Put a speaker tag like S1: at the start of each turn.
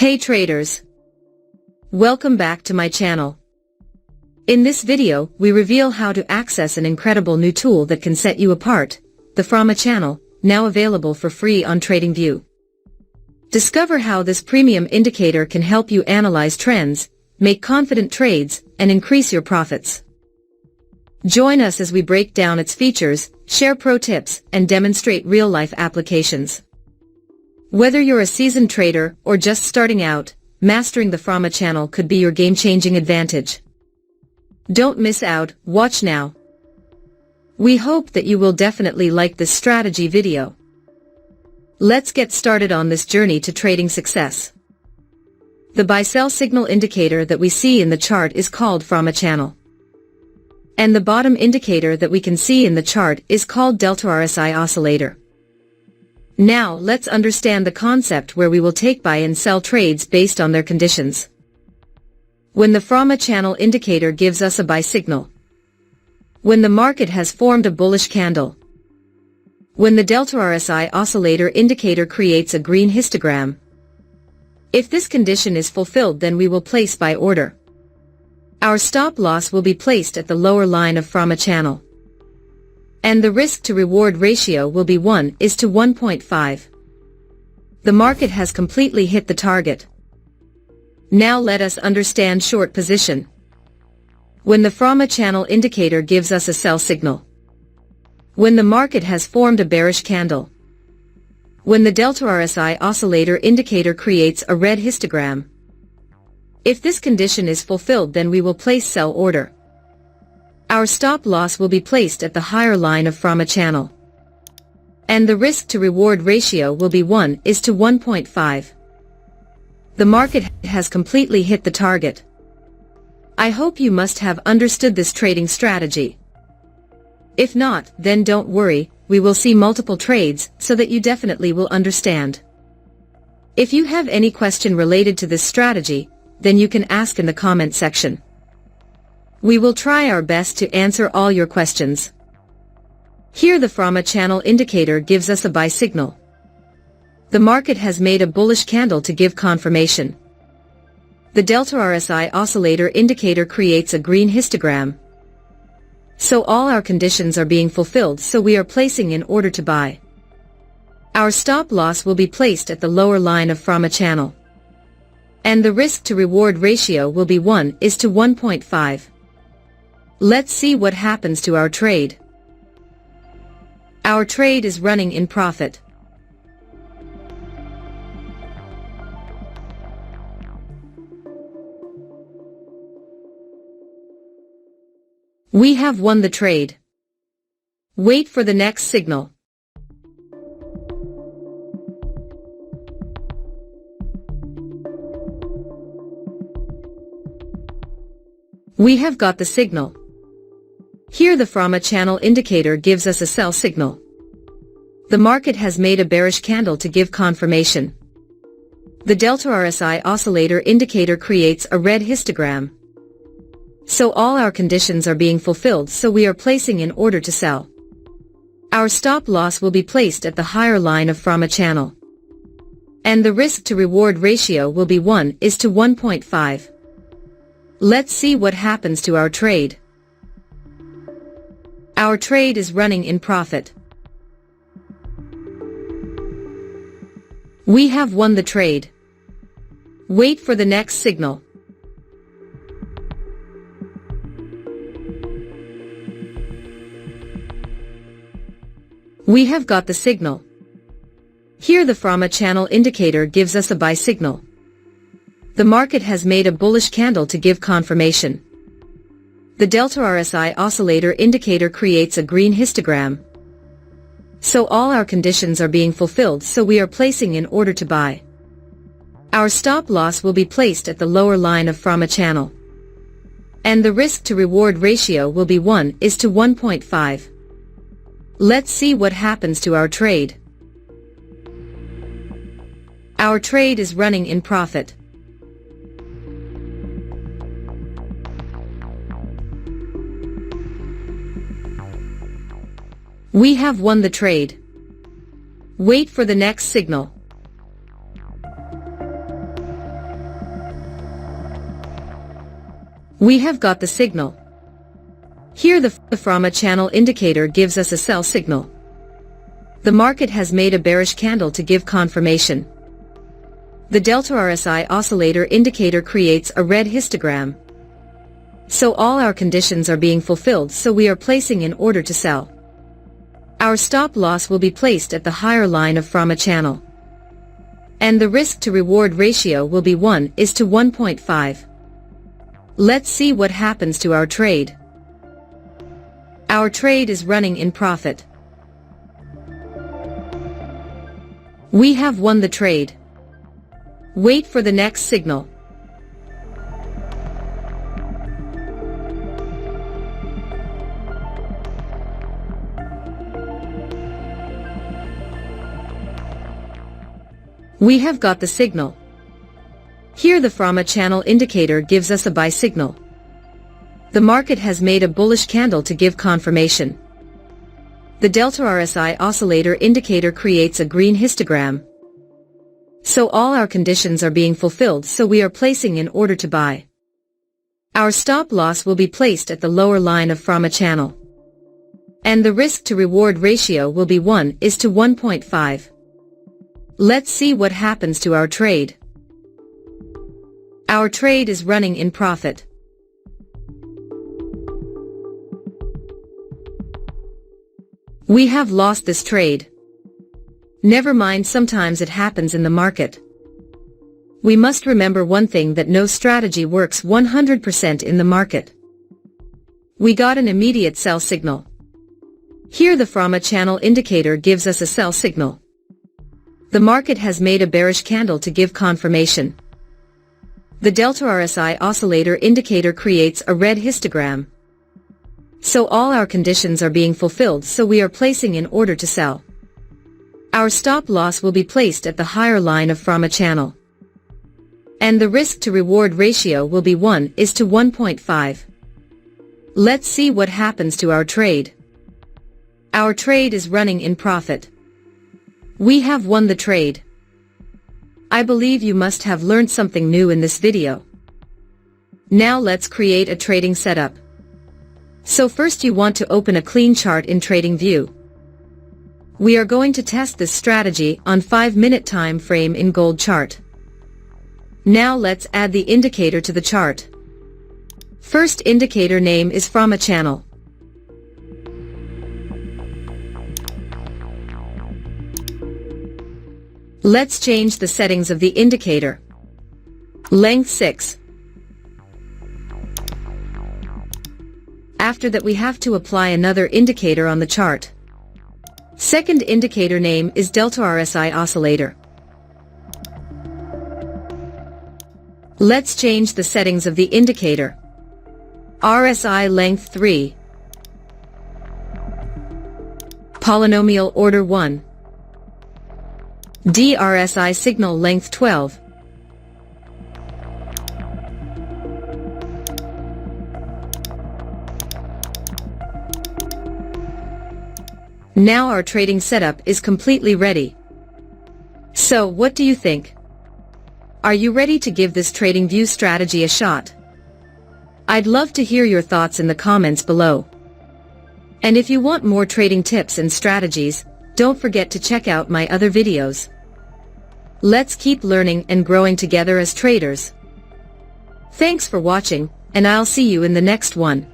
S1: Hey traders! Welcome back to my channel. In this video, we reveal how to access an incredible new tool that can set you apart, the Frama channel, now available for free on TradingView. Discover how this premium indicator can help you analyze trends, make confident trades, and increase your profits. Join us as we break down its features, share pro tips, and demonstrate real-life applications. Whether you're a seasoned trader or just starting out, mastering the Frama channel could be your game-changing advantage. Don't miss out, watch now. We hope that you will definitely like this strategy video. Let's get started on this journey to trading success. The buy-sell signal indicator that we see in the chart is called Frama channel. And the bottom indicator that we can see in the chart is called Delta RSI Oscillator. Now let's understand the concept where we will take buy and sell trades based on their conditions. When the Frama channel indicator gives us a buy signal. When the market has formed a bullish candle. When the Delta RSI Oscillator indicator creates a green histogram. If this condition is fulfilled, then we will place buy order. Our stop loss will be placed at the lower line of Frama channel. And the risk to reward ratio will be 1:1.5. The market has completely hit the target. Now let us understand short position. When the Frama channel indicator gives us a sell signal. When the market has formed a bearish candle. When the Delta RSI Oscillator indicator creates a red histogram. If this condition is fulfilled, then we will place sell order. Our stop loss will be placed at the higher line of Frama channel. And the risk to reward ratio will be 1:1.5. The market has completely hit the target. I hope you must have understood this trading strategy. If not, then don't worry, we will see multiple trades so that you definitely will understand. If you have any question related to this strategy, then you can ask in the comment section. We will try our best to answer all your questions. Here the Frama channel indicator gives us a buy signal. The market has made a bullish candle to give confirmation. The Delta RSI Oscillator indicator creates a green histogram. So all our conditions are being fulfilled, so we are placing in order to buy. Our stop loss will be placed at the lower line of Frama channel. And the risk to reward ratio will be 1:1.5. Let's see what happens to our trade. Our trade is running in profit. We have won the trade. Wait for the next signal. We have got the signal. Here the Frama channel indicator gives us a sell signal. The market has made a bearish candle to give confirmation. The Delta RSI Oscillator indicator creates a red histogram. So all our conditions are being fulfilled, so we are placing in order to sell. Our stop loss will be placed at the higher line of Frama channel. And the risk to reward ratio will be 1:1.5. Let's see what happens to our trade. Our trade is running in profit. We have won the trade. Wait for the next signal. We have got the signal. Here the Frama channel indicator gives us a buy signal. The market has made a bullish candle to give confirmation. The Delta RSI Oscillator indicator creates a green histogram. So all our conditions are being fulfilled, so we are placing in order to buy. Our stop loss will be placed at the lower line of Frama channel. And the risk to reward ratio will be 1:1.5. Let's see what happens to our trade. Our trade is running in profit. We have won the trade. Wait for the next signal. We have got the signal. Here the FRAMA channel indicator gives us a sell signal. The market has made a bearish candle to give confirmation. The delta RSI oscillator indicator creates a red histogram. So all our conditions are being fulfilled, so we are placing an order to sell. Our stop loss will be placed at the higher line of FRAMA channel. And the risk to reward ratio will be 1:1.5. Let's see what happens to our trade. Our trade is running in profit. We have won the trade. Wait for the next signal. We have got the signal. Here the FRAMA channel indicator gives us a buy signal. The market has made a bullish candle to give confirmation. The delta RSI oscillator indicator creates a green histogram. So all our conditions are being fulfilled, so we are placing an order to buy. Our stop loss will be placed at the lower line of FRAMA channel. And the risk to reward ratio will be 1:1.5. Let's see what happens to our trade. Our trade is running in profit. We have lost this trade. Never mind, sometimes it happens in the market. We must remember one thing, that no strategy works 100% in the market. We got an immediate sell signal. Here the FRAMA channel indicator gives us a sell signal. The market has made a bearish candle to give confirmation. The delta RSI oscillator indicator creates a red histogram. So all our conditions are being fulfilled, so we are placing an order to sell. Our stop loss will be placed at the higher line of FRAMA channel. And the risk to reward ratio will be 1:1.5. Let's see what happens to our trade. Our trade is running in profit. We have won the trade. I believe you must have learned something new in this video. Now let's create a trading setup. So first you want to open a clean chart in TradingView. We are going to test this strategy on 5-minute time frame in gold chart. Now let's add the indicator to the chart. First indicator name is FRAMA channel. Let's change the settings of the indicator. Length 6. After that we have to apply another indicator on the chart. Second indicator name is delta RSI Oscillator. Let's change the settings of the indicator. RSI length 3. Polynomial order 1. DRSI signal length 12. Now our trading setup is completely ready. So what do you think? Are you ready to give this TradingView strategy a shot? I'd love to hear your thoughts in the comments below. And if you want more trading tips and strategies, don't forget to check out my other videos. Let's keep learning and growing together as traders. Thanks for watching, and I'll see you in the next one.